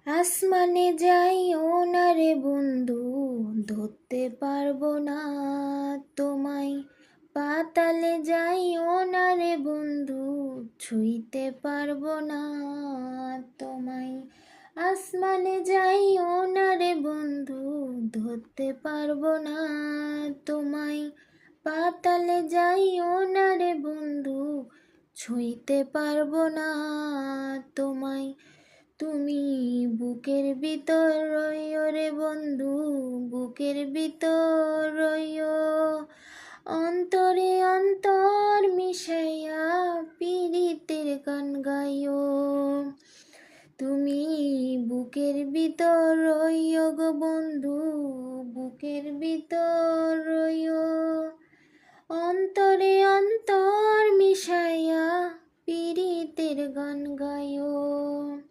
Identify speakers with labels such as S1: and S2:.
S1: আসমানে যাইও না রে বন্ধু, ধরতে পারবো না তোমায়। পাতালে যাইও না রে বন্ধু, ছুঁইতে পারবো না তোমায়। আসমানে যাইও না রে বন্ধু, ধরতে পারবো না তোমায়। পাতালে যাইও না রে বন্ধু, ছুঁইতে পারবো না তোমায়। তুমি বুকের ভিতর রইও রে বন্ধু, বুকের ভিতর রইও। অন্তরে অন্তর মিশাইয়া পীড়িতের গান গাইও। তুমি বুকের ভিতর রইও গো বন্ধু, বুকের ভিতর রইও। অন্তরে অন্তর মিশাইয়া পীড়িতের গান গাইও।